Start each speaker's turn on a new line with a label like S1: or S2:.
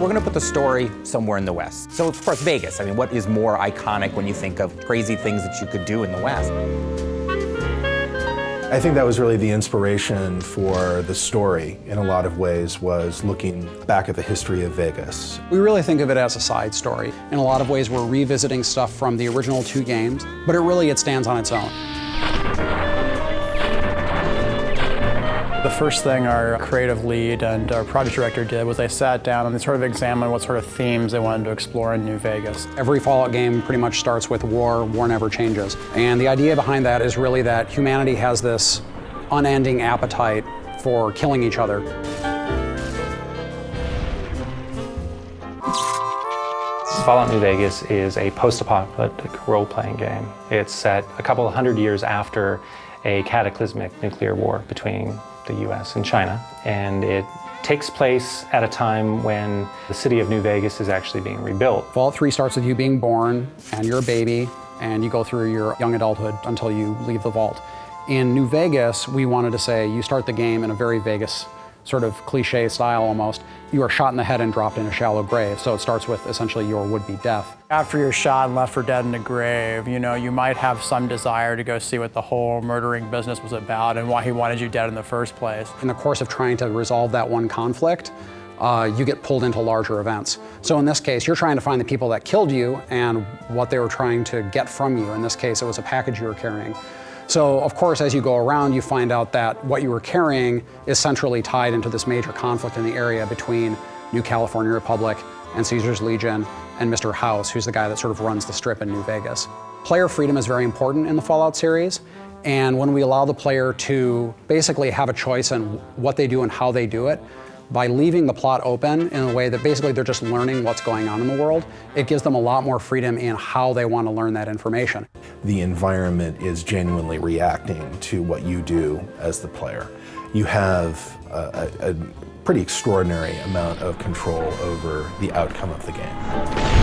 S1: we're gonna put the story somewhere in the West. So of course, Vegas. I mean, what is more iconic when you think of crazy things that you could do in the West?
S2: I think that was really the inspiration for the story in a lot of ways, was looking back at the history of Vegas.
S3: We really think of it as a side story. In a lot of ways, we're revisiting stuff from the original 2 games, but it stands on its own.
S4: The first thing our creative lead and our project director did was they sat down and they sort of examined what sort of themes they wanted to explore in New Vegas.
S3: Every Fallout game pretty much starts with war never changes. And the idea behind that is really that humanity has this unending appetite for killing each other.
S5: Fallout New Vegas is a post-apocalyptic role-playing game. It's set a couple of hundred years after a cataclysmic nuclear war between the US and China, and it takes place at a time when the city of New Vegas is actually being rebuilt.
S3: Fallout 3 starts with you being born, and you're a baby, and you go through your young adulthood until you leave the vault. In New Vegas, we wanted to say you start the game in a very Vegas sort of cliche style almost. You are shot in the head and dropped in a shallow grave, so it starts with essentially your would-be death.
S4: After you're shot and left for dead in a grave, you know, you might have some desire to go see what the whole murdering business was about and why he wanted you dead in the first place.
S3: In the course of trying to resolve that one conflict, you get pulled into larger events. So in this case, you're trying to find the people that killed you and what they were trying to get from you. In this case, it was a package you were carrying. So, of course, as you go around, you find out that what you were carrying is centrally tied into this major conflict in the area between New California Republic and Caesar's Legion and Mr. House, who's the guy that sort of runs the strip in New Vegas. Player freedom is very important in the Fallout series, and when we allow the player to basically have a choice in what they do and how they do it, by leaving the plot open in a way that basically they're just learning what's going on in the world, it gives them a lot more freedom in how they want to learn that information.
S2: The environment is genuinely reacting to what you do as the player. You have a pretty extraordinary amount of control over the outcome of the game.